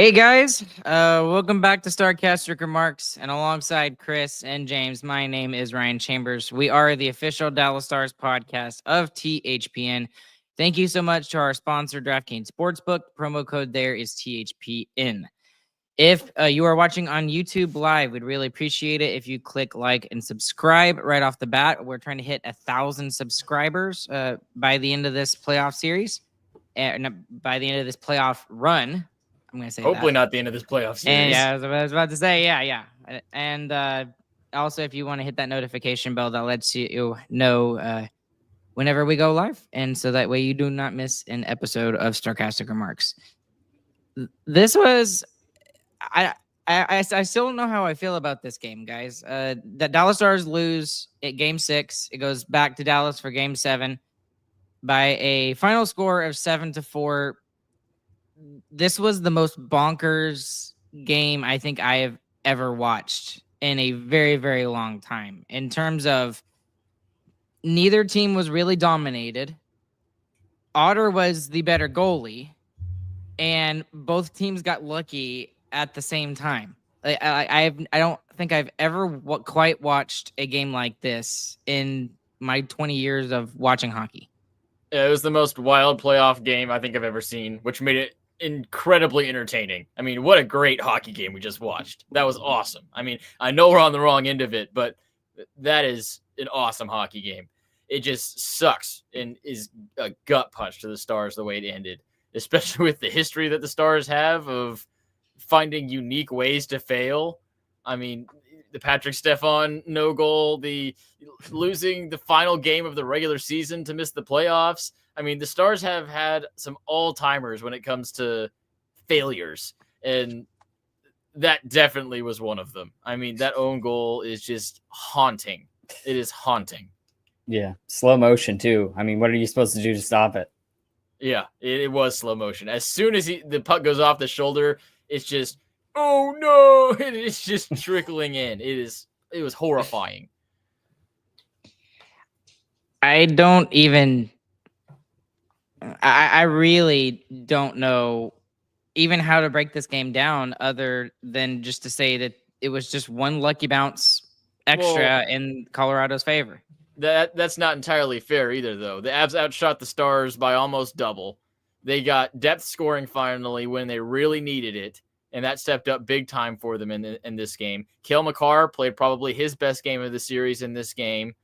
Hey guys, welcome back to Starcaster Remarks, and alongside Chris and James, my name is Ryan Chambers. We are the official Dallas Stars podcast of THPN. Thank you so much to our sponsor, DraftKings Sportsbook. Promo code there is THPN. If you are watching on YouTube live, we'd really appreciate it if you click like and subscribe right off the bat. We're trying to hit 1,000 subscribers by the end of this playoff series, and by the end of this playoff run. I'm going to say Hopefully that. not the end of this playoff series. And yeah, I was about to say, yeah. And also, if you want to hit that notification bell that lets you know whenever we go live, and so that way you do not miss an episode of Sarcastic Remarks. This was, I still don't know how I feel about this game, guys. The Dallas Stars lose at Game 6. It goes back to Dallas for Game 7 by a final score of 7-4. This was the most bonkers game I think I have ever watched in a very, very long time. In terms of neither team was really dominated. Otter was the better goalie, and both teams got lucky at the same time. I don't think I've ever quite watched a game like this in my 20 years of watching hockey. Yeah, it was the most wild playoff game I think I've ever seen, which made it incredibly entertaining. I mean, what a great hockey game we just watched. That was awesome. I mean, I know we're on the wrong end of it, but that is an awesome hockey game. It just sucks and is a gut punch to the Stars the way it ended, especially with the history that the Stars have of finding unique ways to fail. I mean, the Patrick Stefan no goal, the losing the final game of the regular season to miss the playoffs. I mean, the Stars have had some all-timers when it comes to failures, and that definitely was one of them. I mean, that own goal is just haunting. It is haunting. Yeah, slow motion too. I mean, what are you supposed to do to stop it? Yeah, it was slow motion. As soon as the puck goes off the shoulder, it's just, oh no, it's just trickling in. It was horrifying. I really don't know even how to break this game down other than just to say that it was just one lucky bounce extra in Colorado's favor. That's not entirely fair either, though. The Avs outshot the Stars by almost double. They got depth scoring finally when they really needed it, and that stepped up big time for them in this game. Cale Makar played probably his best game of the series in this game.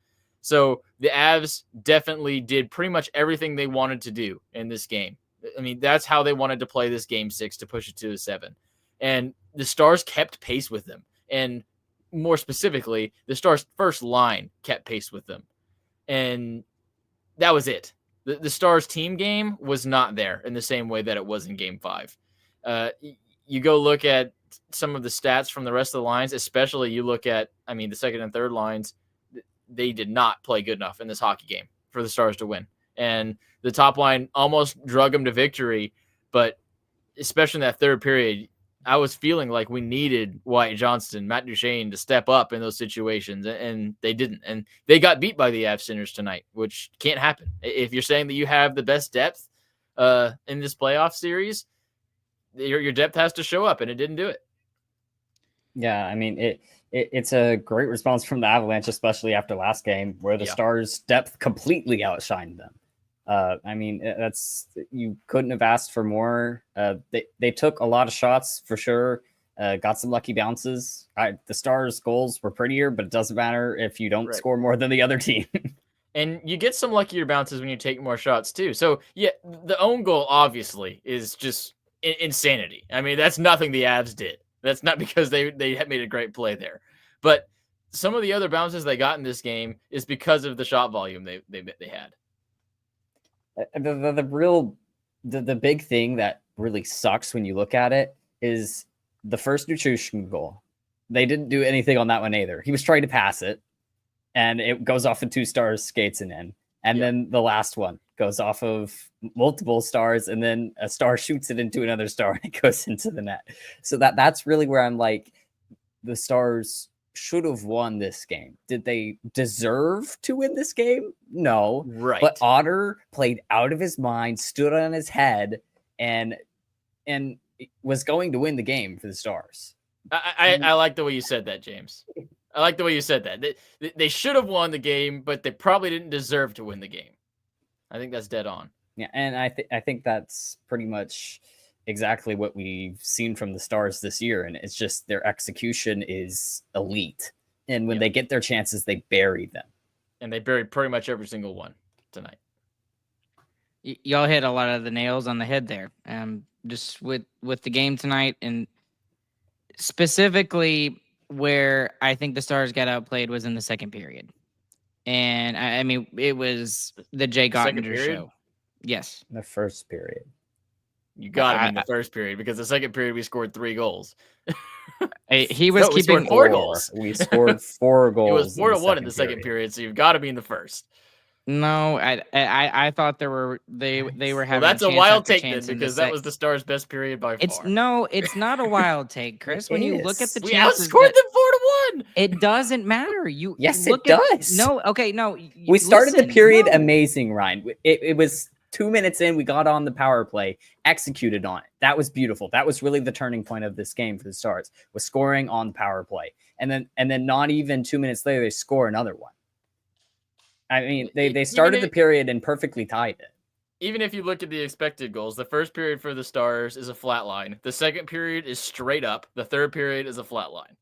So the Avs definitely did pretty much everything they wanted to do in this game. I mean, that's how they wanted to play this Game 6 to push it to a 7. And the Stars kept pace with them. And more specifically, the Stars' first line kept pace with them. And that was it. The Stars team game was not there in the same way that it was in Game 5. You go look at some of the stats from the rest of the lines, especially you look at, the second and third lines, they did not play good enough in this hockey game for the Stars to win. And the top line almost drug them to victory, but especially in that third period, I was feeling like we needed Wyatt, Johnston, Matt Duchene to step up in those situations, and they didn't. And they got beat by the Avs Sinners tonight, which can't happen. If you're saying that you have the best depth in this playoff series, your depth has to show up, and it didn't do it. Yeah, I mean, it's a great response from the Avalanche, especially after last game, where the Stars' depth completely outshined them. You couldn't have asked for more. They took a lot of shots for sure. Got some lucky bounces. The Stars' goals were prettier, but it doesn't matter if you don't score more than the other team. And you get some luckier bounces when you take more shots too. So yeah, the own goal obviously is just insanity. I mean, that's nothing the Avs did. That's not because they had made a great play there, but some of the other bounces they got in this game is because of the shot volume they had. The big thing that really sucks when you look at it is the first Duchene goal. They didn't do anything on that one either. He was trying to pass it, and it goes off of two Stars skates and in. And then the last one goes off of multiple Stars, and then a Star shoots it into another Star, and it goes into the net. So that's really where I'm like, the Stars should have won this game. Did they deserve to win this game? No. Right. But Otter played out of his mind, stood on his head, and was going to win the game for the Stars. I like the way you said that, James. I like the way you said that. They should have won the game, but they probably didn't deserve to win the game. I think that's dead on. Yeah, and I think that's pretty much exactly what we've seen from the Stars this year, and it's just their execution is elite. And when they get their chances, they bury them. And they buried pretty much every single one tonight. Y'all hit a lot of the nails on the head there. Just with the game tonight, and specifically where I think the Stars got outplayed was in the second period. And I mean, it was the Jake Oettinger show. Yes. In the first period. You got him in the first period, because the second period we scored 3 goals. He was we keeping scored 4 goals. We scored 4 goals. It was 4-1 in the second period, so you've got to be in the first. No, I thought there were they were having. Well, that's a wild take then, because that was the Stars' best period by far. It's not a wild take, Chris. When you look at the chances, we outscored them 4-1. It doesn't matter. Yes, it does. No, okay, no. We started the period amazing, Ryan. It was 2 minutes in, we got on the power play, executed on it. That was beautiful. That was really the turning point of this game for the Stars, was scoring on the power play. And then not even 2 minutes later, they score another one. I mean, they started the period and perfectly tied it. Even if you look at the expected goals, the first period for the Stars is a flat line. The second period is straight up. The third period is a flat line.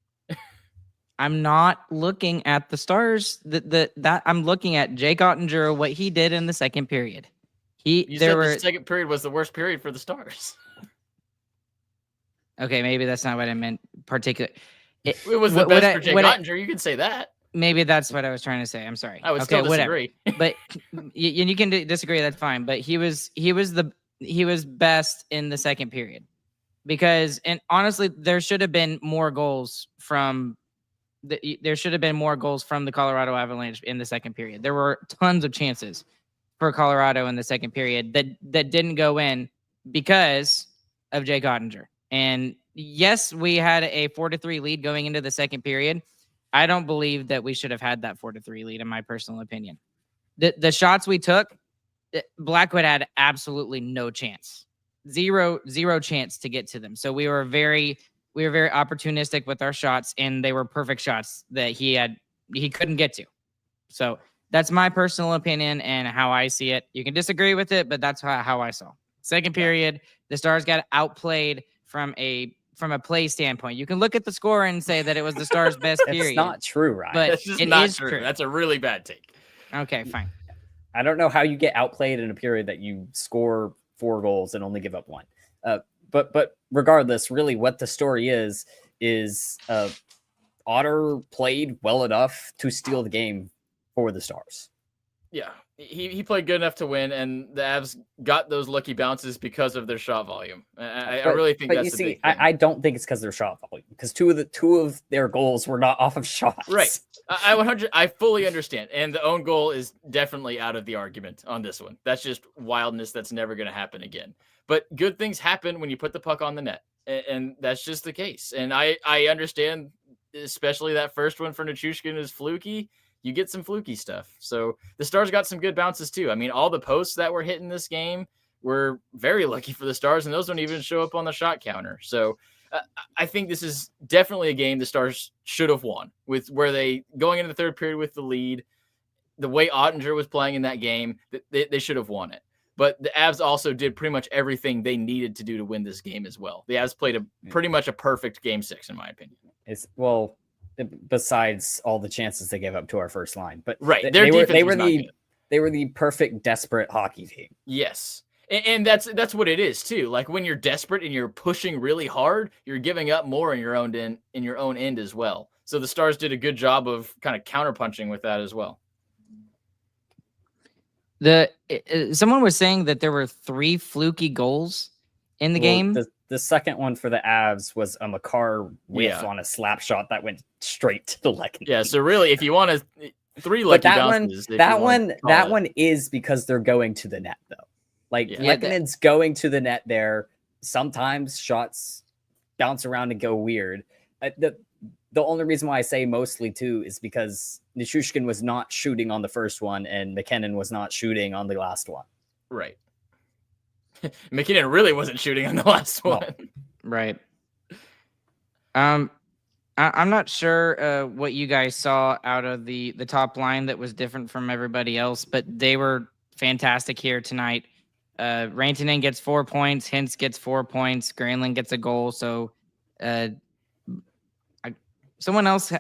I'm not looking at the Stars. That I'm looking at Jake Oettinger, what he did in the second period. The second period was the worst period for the Stars. Okay, maybe that's not what I meant. It was the best for Jake Oettinger. You can say that. Maybe that's what I was trying to say. I'm sorry. I would still disagree. But you can disagree. That's fine. But he was best in the second period, because, and honestly, there should have been more goals from the Colorado Avalanche in the second period. There were tons of chances for Colorado in the second period that didn't go in because of Jake Oettinger. And yes, we had a 4-3 lead going into the second period. I don't believe that we should have had that 4-3 lead, in my personal opinion. The shots we took, Blackwood had absolutely no chance. Zero chance to get to them. So we were very opportunistic with our shots, and they were perfect shots that he couldn't get to. So that's my personal opinion and how I see it. You can disagree with it, but that's how I saw. Second period, the Stars got outplayed from a play standpoint. You can look at the score and say that it was the Stars' best period. It's not true, Ryan. But it's just not true. That's a really bad take. Okay, fine. I don't know how you get outplayed in a period that you score 4 goals and only give up 1. But regardless, really what the story is Otter played well enough to steal the game for the Stars. Yeah, he played good enough to win, and the Avs got those lucky bounces because of their shot volume. I really think that's the big thing. I don't think it's because of their shot volume, because two of their goals were not off of shots. Right. I fully understand, and the own goal is definitely out of the argument on this one. That's just wildness. That's never going to happen again. But good things happen when you put the puck on the net, and that's just the case. And I understand, especially that first one for Duchene is fluky. You get some fluky stuff. So the Stars got some good bounces too. I mean, all the posts that were hitting this game were very lucky for the Stars, and those don't even show up on the shot counter. So I think this is definitely a game the Stars should have won, with where they going into the third period with the lead. The way Oettinger was playing in that game, they should have won it. But the Avs also did pretty much everything they needed to do to win this game as well. The Avs played pretty much a perfect game 6, in my opinion. Besides all the chances they gave up to our first line, but right, they were the perfect desperate hockey team. Yes, and that's what it is too. Like when you're desperate and you're pushing really hard, you're giving up more in your own end as well. So the Stars did a good job of kind of counterpunching with that as well. Someone was saying that there were 3 fluky goals in the game. The second one for the Avs was a Makar whiff on a slap shot that went straight to the leg. Yeah, so really, if you want 3 lucky bounces, that one is because they're going to the net, though. Like Lekkonen's going to the net there. Sometimes shots bounce around and go weird. The only reason why I say mostly too is because Duchene was not shooting on the first one and McKinnon was not shooting on the last one. Right. McKinnon really wasn't shooting on the last one. Right. I'm not sure what you guys saw out of the top line that was different from everybody else, but they were fantastic here tonight. Rantanen gets 4 points, Hintz gets 4 points, Granlund gets a goal. So, someone else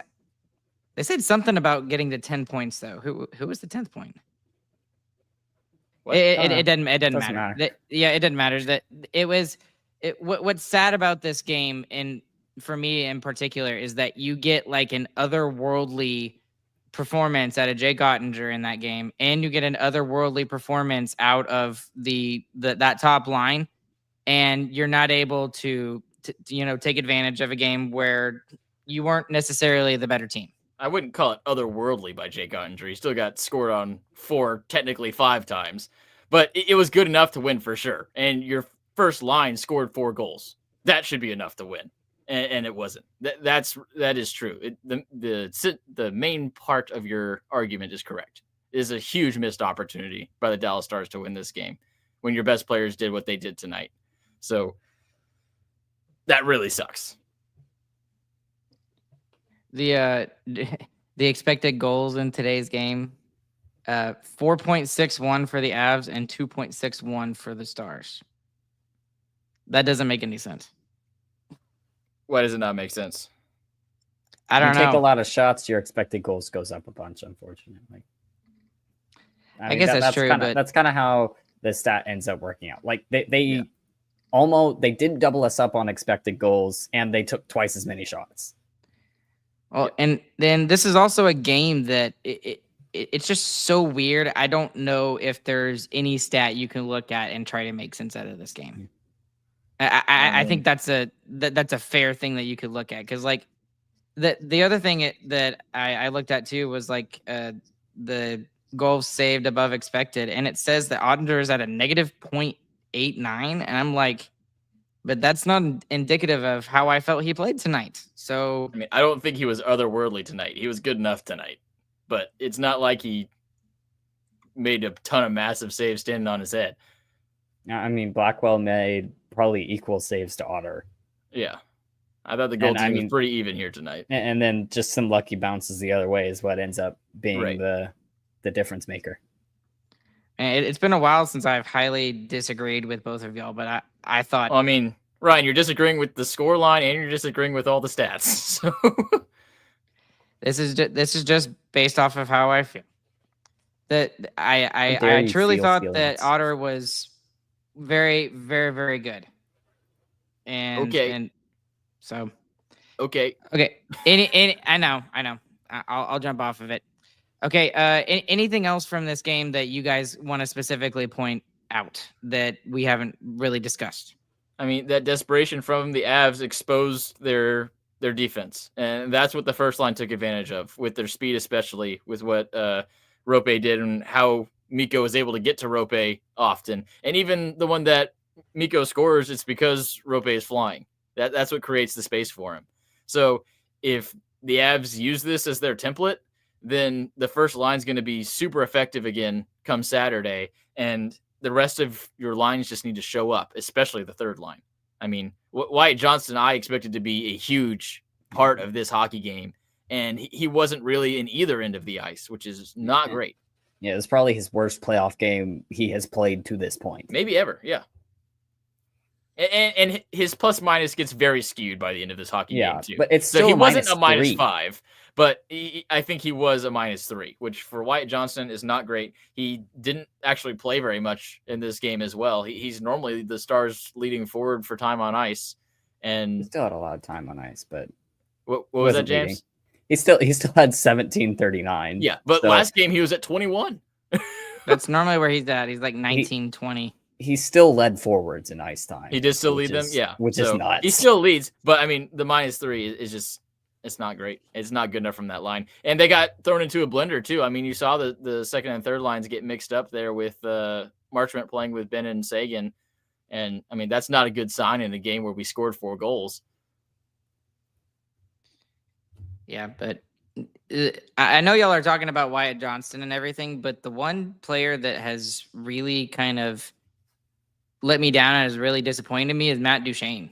they said something about getting to 10 points though. Who was the 10th point? What? It doesn't Doesn't matter. matter. It doesn't matter. That it was what's sad about this game, and for me in particular, is that you get like an otherworldly performance out of Jake Oettinger in that game, and you get an otherworldly performance out of that top line, and you're not able to take advantage of a game where you weren't necessarily the better team. I wouldn't call it otherworldly by Jake Oettinger. He still got scored on 4, technically 5 times, but it was good enough to win for sure. And your first line scored 4 goals. That should be enough to win, and it wasn't. That is true. The main part of your argument is correct. It is a huge missed opportunity by the Dallas Stars to win this game when your best players did what they did tonight. So that really sucks. The expected goals in today's game, 4.61 for the Avs and 2.61 for the Stars. That doesn't make any sense. Why does it not make sense? I don't know. You take a lot of shots, your expected goals goes up a bunch, unfortunately. I guess that's true, but that's kind of how the stat ends up working out. Like they did double us up on expected goals, and they took twice as many shots. Well, and then this is also a game that it's just so weird. I don't know if there's any stat you can look at and try to make sense out of this game. I think that's a fair thing that you could look at, because like the other thing that I looked at too was like the goals saved above expected, and it says that Oettinger is at a negative 0.89, and I'm like, but that's not indicative of how I felt he played tonight. So I mean, I don't think he was otherworldly tonight. He was good enough tonight, but it's not like he made a ton of massive saves standing on his head. I mean, Blackwell made probably equal saves to Otter. Yeah. I thought the goaltending was pretty even here tonight. And then just some lucky bounces the other way is what ends up being the difference maker. And it's been a while since I've highly disagreed with both of y'all, but I thought... I mean, Ryan, you're disagreeing with the score line and you're disagreeing with all the stats. So this is just based off of how I feel. That I truly thought that Otter was very, very, very good. And so okay. I know. I'll jump off of it. Okay. Anything else from this game that you guys want to specifically point out that we haven't really discussed? I mean, that desperation from the Avs exposed their defense, and that's what the first line took advantage of with their speed, especially with what Rope did and how Mikko was able to get to Rope often. And even the one that Mikko scores, it's because Rope is flying. That's what creates the space for him. So if the Avs use this as their template, then the first line's going to be super effective again come Saturday, and the rest of your lines just need to show up, especially the third line. I mean, Wyatt Johnston, I expected to be a huge part of this hockey game, and he wasn't really in either end of the ice, which is not great. Yeah, it was probably his worst playoff game he has played to this point. Maybe ever, yeah. And his plus minus gets very skewed by the end of this hockey game too. But it's still so he wasn't a -3. -5, but I think he was a -3, which for Wyatt Johnston is not great. He didn't actually play very much in this game as well. He's normally the Stars' leading forward for time on ice, and he still had a lot of time on ice. But what was that, James? Leading. He still had 17:39. Yeah, but last game he was at 21. That's normally where he's at. He's like 19, 20. He still led forwards in ice time. He did still lead them, yeah. Which is nuts. He still leads, but I mean, the -3 is just, it's not great. It's not good enough from that line. And they got thrown into a blender too. I mean, you saw the second and third lines get mixed up there with Marchment playing with Ben and Sagan. And I mean, that's not a good sign in a game where we scored 4 goals. Yeah, but I know y'all are talking about Wyatt Johnston and everything, but the one player that has really kind of let me down and has really disappointed me is Matt Duchene.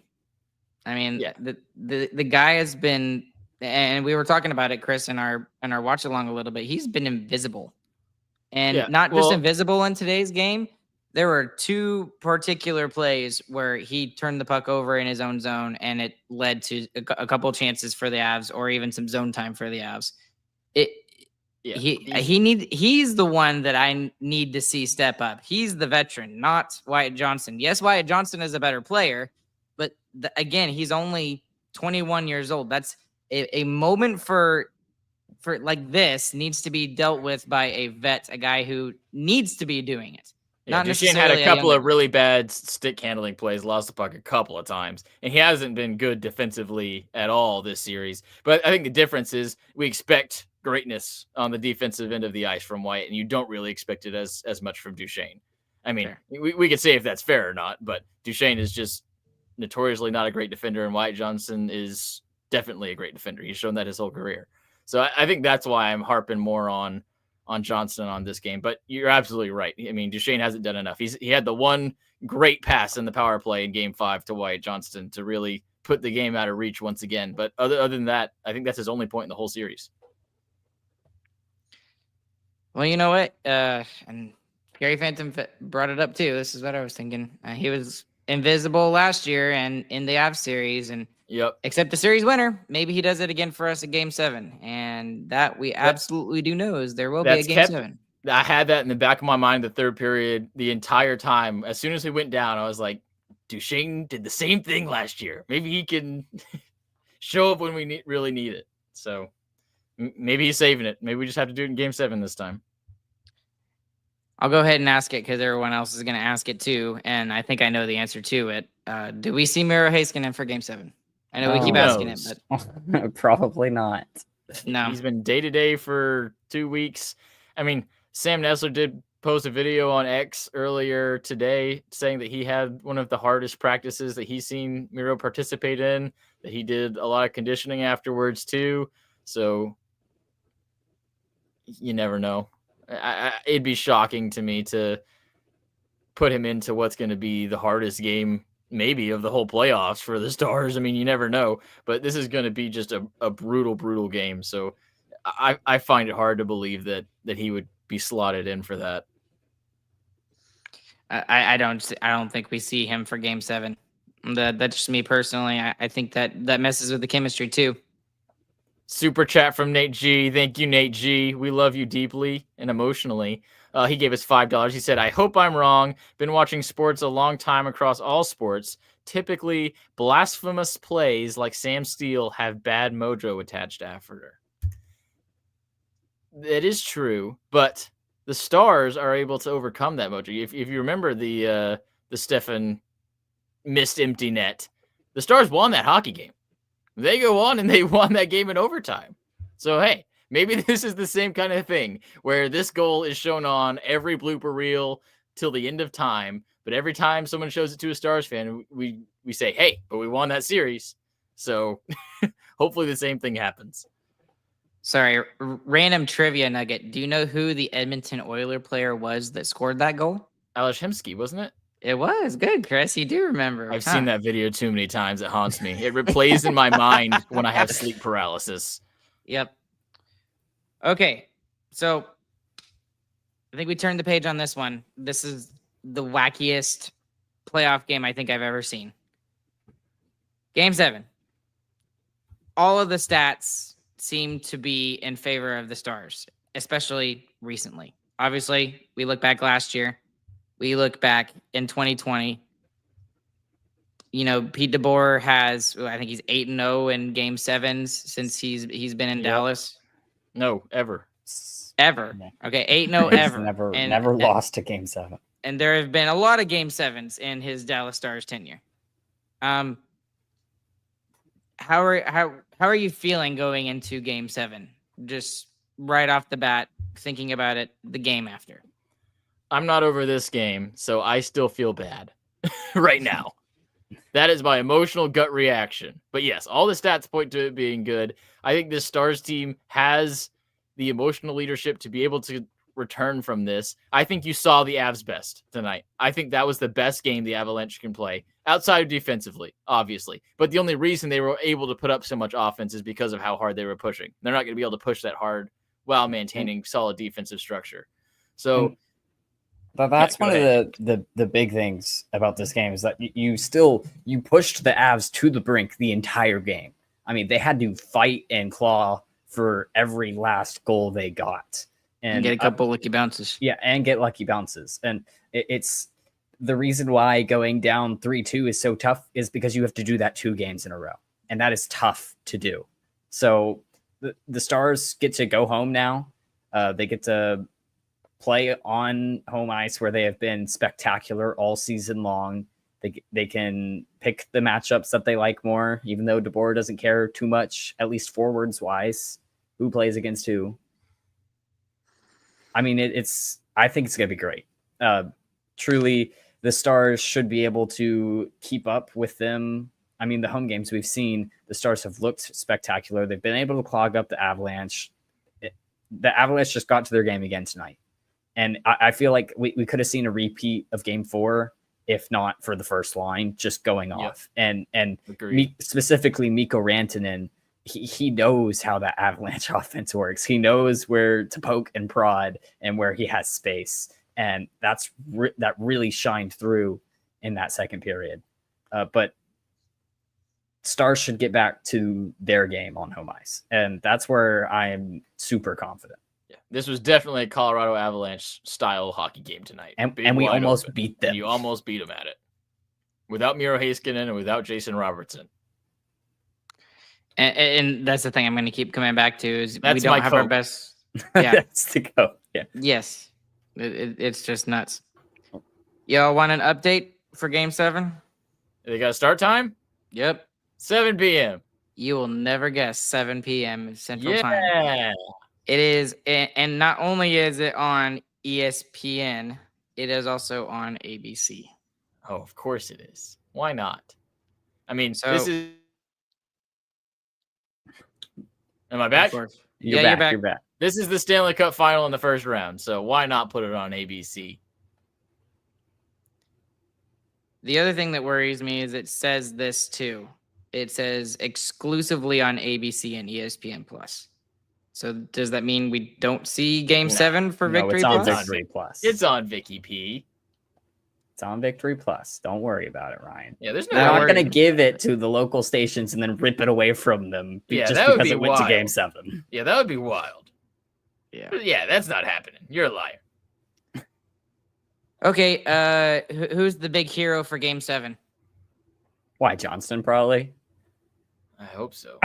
I mean, Yeah. the guy has been, and we were talking about it, Chris, in our watch along a little bit. He's been invisible, and Yeah, not just well- invisible in today's game. There were two particular plays where he turned the puck over in his own zone, and it led to a couple chances for the Avs, or even some zone time for the Avs. Yeah, He's the one that I need to see step up. He's the veteran, not Wyatt Johnston. Yes, Wyatt Johnston is a better player, but again, he's only 21 years old. That's a moment for like this needs to be dealt with by a vet, a guy who needs to be doing it. Yeah, Not Duchene had necessarily a couple younger of really bad stick handling plays, lost the puck a couple of times, and he hasn't been good defensively at all this series. But I think the difference is we expect greatness on the defensive end of the ice from Wyatt, and you don't really expect it as much from Duchene. I mean, Fair. we could say if that's fair or not, but Duchene is just notoriously not a great defender, and Wyatt Johnston is definitely a great defender. He's shown that his whole career. So I think that's why I'm harping more on Johnston on this game. But you're absolutely right. I mean, Duchene hasn't done enough. He had the one great pass in the power play in Game 5 to Wyatt Johnston to really put the game out of reach once again. But other than that, I think that's his only point in the whole series. Well, you know what? And Gary Phantom brought it up too. This is what I was thinking. He was invisible last year and in the Avs series, and Yep. except the series winner, maybe he does it again for us at Game 7, and that we absolutely do know is there will be a Game 7. I had that in the back of my mind the third period the entire time. As soon as we went down, I was like, Duchene did the same thing last year. Maybe he can show up when we really need it. So maybe he's saving it. Maybe we just have to do it in Game 7 this time. I'll go ahead and ask it because everyone else is going to ask it too, and I think I know the answer to it. Do we see Miro Heiskanen for Game 7? I know we keep asking it, but probably not. No. He's been day-to-day for 2 weeks. I mean, Sam Nessler did post a video on X earlier today saying that he had one of the hardest practices that he's seen Miro participate in, that he did a lot of conditioning afterwards too. So you never know. It'd be shocking to me to put him into what's going to be the hardest game maybe of the whole playoffs for the Stars. I mean, you never know, but this is going to be just a brutal game. So I find it hard to believe that he would be slotted in for that. I don't think we see him for Game 7. That's just me personally. I think that messes with the chemistry too. Super chat from Nate G. Thank you, Nate G. We love you deeply and emotionally. He gave us $5. He said, I hope I'm wrong. Been watching sports a long time across all sports. Typically, blasphemous plays like Sam Steele have bad mojo attached after. That is true, but the Stars are able to overcome that mojo. If you remember the Stefan missed empty net, the Stars won that hockey game. They go on and they won that game in overtime. So, hey, maybe this is the same kind of thing where this goal is shown on every blooper reel till the end of time. But every time someone shows it to a Stars fan, we say, hey, but we won that series. So hopefully the same thing happens. Sorry, random trivia nugget. Do you know who the Edmonton Oiler player was that scored that goal? Alex Hemsky, wasn't it? It was good, Chris. You do remember. I've seen that video too many times. It haunts me. It replays in my mind when I have sleep paralysis. Yep. Okay. So I think we turned the page on this one. This is the wackiest playoff game I think I've ever seen. Game 7. All of the stats seem to be in favor of the Stars, especially recently. Obviously, we look back last year. We look back in 2020. You know, Pete DeBoer has, I think he's 8-0 in Game 7s since he's been in Dallas. No, ever. Okay, 8-0 ever. Never lost to Game 7. And there have been a lot of Game 7s in his Dallas Stars tenure. How are you feeling going into Game 7? Just right off the bat, thinking about it the game after. I'm not over this game, so I still feel bad right now. That is my emotional gut reaction. But yes, all the stats point to it being good. I think this Stars team has the emotional leadership to be able to return from this. I think you saw the Avs best tonight. I think that was the best game the Avalanche can play. outside of defensively, obviously. But the only reason they were able to put up so much offense is because of how hard they were pushing. They're not going to be able to push that hard while maintaining solid defensive structure. So, but that's one of the big things about this game is that you pushed the Avs to the brink the entire game. I mean, they had to fight and claw for every last goal they got. And get a couple lucky bounces. Yeah, and get lucky bounces. And it's the reason why going down 3-2 is so tough is because you have to do that 2 games in a row. And that is tough to do. So the Stars get to go home now. They get to play on home ice where they have been spectacular all season long. They can pick the matchups that they like more, even though DeBoer doesn't care too much, at least forwards wise, who plays against who. I mean, I think it's going to be great. Truly, the Stars should be able to keep up with them. I mean, the home games we've seen, the Stars have looked spectacular. They've been able to clog up the Avalanche. The Avalanche just got to their game again tonight. And I feel like we could have seen a repeat of Game 4, if not for the first line, just going off. And specifically Mikko Rantanen, he knows how that Avalanche offense works. He knows where to poke and prod and where he has space. And that really shined through in that second period. But Stars should get back to their game on home ice. And that's where I am super confident. Yeah, this was definitely a Colorado Avalanche style hockey game tonight. And we almost beat them. And you almost beat them at it. Without Miro Heiskanen and without Jason Robertson. And that's the thing I'm going to keep coming back to is that's we don't have our best. Yeah, that's the go. Yeah. Yes, it's just nuts. Y'all want an update for Game 7? They got a start time? Yep. 7 p.m. You will never guess 7 p.m. Central Time. Yeah. It is, and not only is it on ESPN, it is also on ABC. Oh, of course it is. Why not? I mean, So, this is. Am I back? You're You're back. This is the Stanley Cup final in the first round, so why not put it on ABC? The other thing that worries me is it says this too. It says exclusively on ABC and ESPN Plus. So does that mean we don't see Game 7 for Victory it's on Plus? Victory Plus. It's on Vicky P. It's on Victory Plus. Don't worry about it, Ryan. Yeah, there's They're not going to give it to the local stations and then rip it away from them just because it went to Game 7. Yeah, that would be wild. Yeah, that's not happening. You're a liar. Okay, who's the big hero for Game 7? Why, Johnston, probably? I hope so.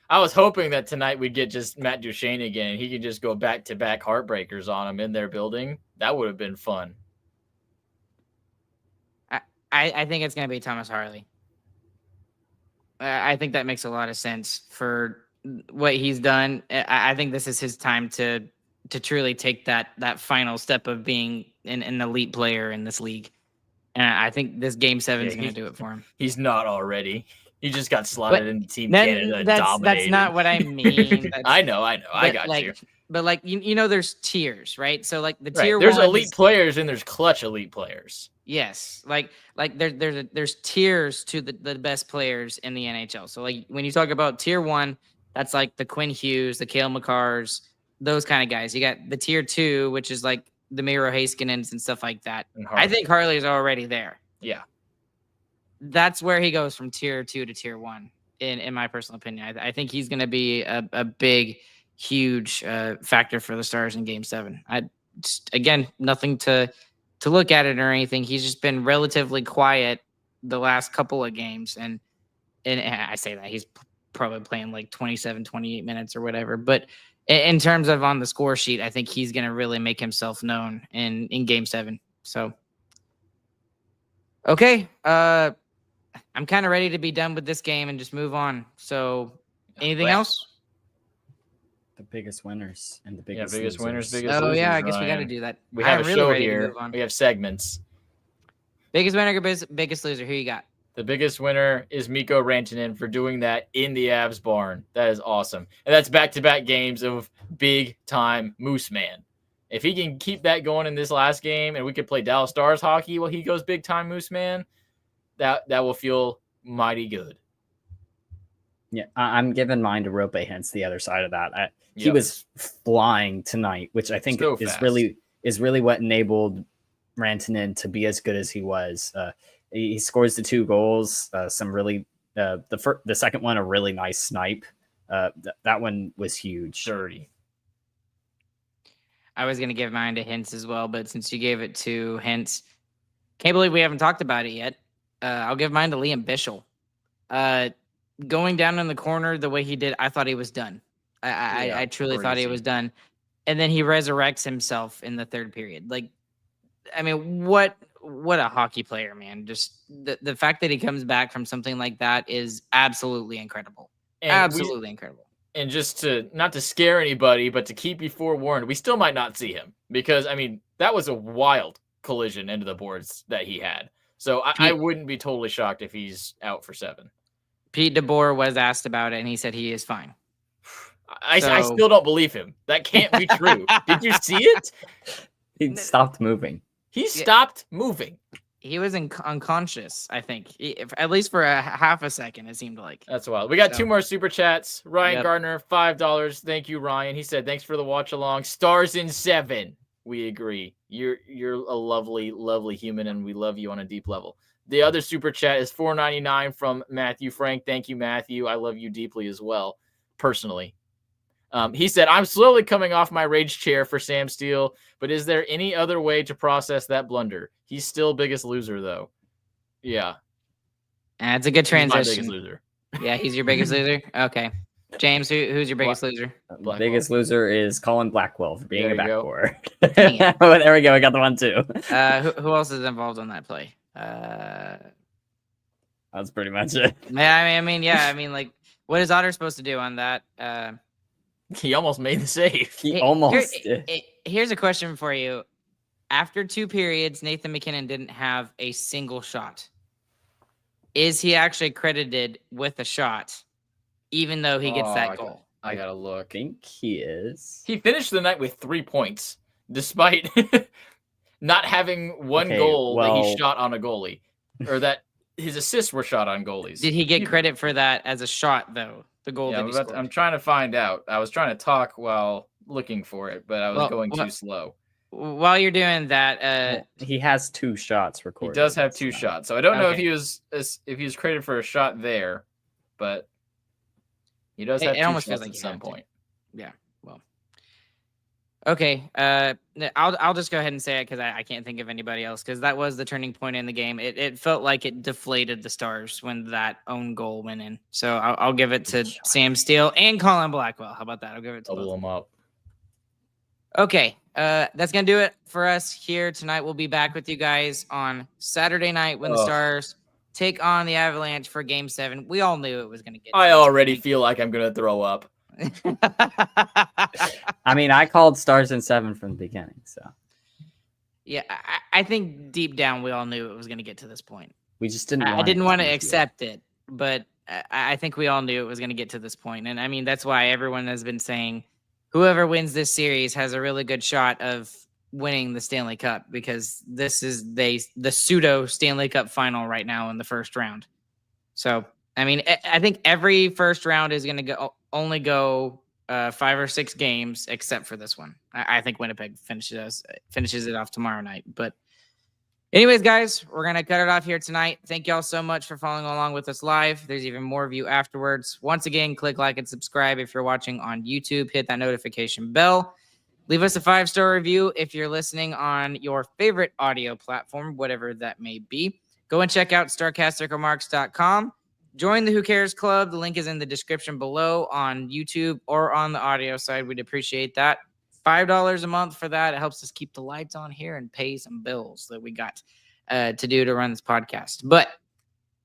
I was hoping that tonight we'd get just Matt Duchene again, and he could just go back-to-back heartbreakers on him in their building. That would have been fun. I think it's going to be Thomas Harley. I think that makes a lot of sense for what he's done. I think this is his time to truly take that final step of being an elite player in this league. And I think this Game 7 is going to do it for him. He's not already. He just got slotted into Team Canada. That's not what I mean. I know. I got you. But you know, there's tiers, right? So like the tier there's one elite players and there's clutch elite players. Yes, like there's tiers to the best players in the NHL. So like when you talk about tier 1, that's like the Quinn Hughes, the Cale Makars, those kind of guys. You got the tier 2, which is like the Miro Heiskanens and stuff like that. I think Harley's already there. Yeah. That's where he goes from tier 2 to tier 1, in my personal opinion. I think he's going to be a big, huge factor for the Stars in Game 7. Again, nothing to look at it or anything. He's just been relatively quiet the last couple of games, and I say that he's probably playing like 27, 28 minutes or whatever. But in terms of on the score sheet, I think he's going to really make himself known in Game 7. So, okay. I'm kind of ready to be done with this game and just move on. So, anything else? The biggest winners and the biggest winners, losers. biggest losers. Yeah, I guess we got to do that. We have a show here. We have segments. Biggest winner, biggest loser. Who you got? The biggest winner is Mikko Rantanen for doing that in the Avs barn. That is awesome. And that's back-to-back games of big-time Moose Man. If he can keep that going in this last game, and we could play Dallas Stars hockey while he goes big time, Moose Man, that will feel mighty good. Yeah, I'm giving mine to Rope, hence the other side of that. He was flying tonight, which I think So is fast. really what enabled Rantanen to be as good as he was. He scores the 2 goals. Some really the second one a really nice snipe. That one was huge. Dirty. I was gonna give mine to Hintz as well, but since you gave it to Hintz, can't believe we haven't talked about it yet. I'll give mine to Liam Bischel. Going down in the corner the way he did, I thought he was done. I truly thought he was done. And then he resurrects himself in the 3rd period. Like, I mean, what a hockey player, man. Just the fact that he comes back from something like that is absolutely incredible. And incredible. And just to not to scare anybody, but to keep you forewarned, we still might not see him because, I mean, that was a wild collision into the boards that he had. So I wouldn't be totally shocked if he's out for 7. Pete DeBoer was asked about it, and he said he is fine. I still don't believe him. That can't be true. Did you see it? He stopped moving. He stopped moving. He was unconscious, I think. At least for a half a second, it seemed like. That's wild. We got 2 more super chats. Ryan Gardner, $5. Thank you, Ryan. He said, thanks for the watch along. Stars in 7. We agree. You're a lovely, lovely human, and we love you on a deep level. The other super chat is $4.99 from Matthew Frank. Thank you, Matthew. I love you deeply as well, personally. He said, I'm slowly coming off my rage chair for Sam Steele, but is there any other way to process that blunder? He's still biggest loser, though. Yeah. It's a good transition. He's my biggest loser. Yeah, he's your biggest loser? Okay. James, who's your biggest loser? The biggest loser is Colin Blackwell for being a backboard. Dang Oh, there we go. I got the one, too. Who else is involved on that play? That's pretty much it. I mean, like, what is Otter supposed to do on that? He almost made the save. He almost did. Here's a question for you. After 2 periods, Nathan McKinnon didn't have a single shot. Is he actually credited with a shot, even though he gets that goal? I gotta look. I think he is. He finished the night with 3 points, despite not having one goal that he shot on a goalie, or that his assists were shot on goalies. Did he get credit for that as a shot, though? The goal that he scored? I'm trying to find out. I was trying to talk while looking for it, but I was going too slow. While you're doing that, he has 2 shots recorded. He does have 2 shots, so I don't know if he was credited for a shot there, but he does have 2 shots at some point. Yeah. Well. Okay. I'll just go ahead and say it because I can't think of anybody else, because that was the turning point in the game. It felt like it deflated the Stars when that own goal went in. So I'll give it to Sam Steele and Colin Blackwell. How about that? I'll give it to double them up. Okay. That's gonna do it for us here tonight. We'll be back with you guys on Saturday night when the Stars take on the Avalanche for Game 7. We all knew it was gonna get. I already feel like I'm gonna throw up. I mean, I called Stars in 7 from the beginning, so yeah, I think deep down we all knew it was going to get to this point. We just didn't. I didn't want to accept it, but I think we all knew it was going to get to this point. And I mean, that's why everyone has been saying whoever wins this series has a really good shot of winning the Stanley Cup, because this is the pseudo Stanley Cup final right now in the first round. So, I mean, I think every first round is going to only go 5 or 6 games, except for this one. I think Winnipeg finishes it off tomorrow night. But anyways, guys, we're going to cut it off here tonight. Thank y'all so much for following along with us live. There's even more of you afterwards. Once again, click like and subscribe if you're watching on YouTube. Hit that notification bell. Leave us a 5-star review if you're listening on your favorite audio platform, whatever that may be. Go and check out StarcasticRemarks.com. Join the Who Cares Club. The link is in the description below on YouTube or on the audio side. We'd appreciate that. $5 a month for that. It helps us keep the lights on here and pay some bills that we got to do to run this podcast. But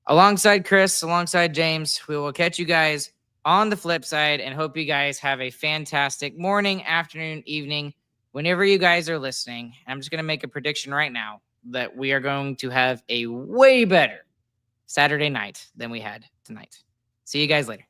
alongside Chris, alongside James, we will catch you guys on the flip side and hope you guys have a fantastic morning, afternoon, evening, whenever you guys are listening. I'm just going to make a prediction right now that we are going to have a way better Saturday night than we had tonight. See you guys later.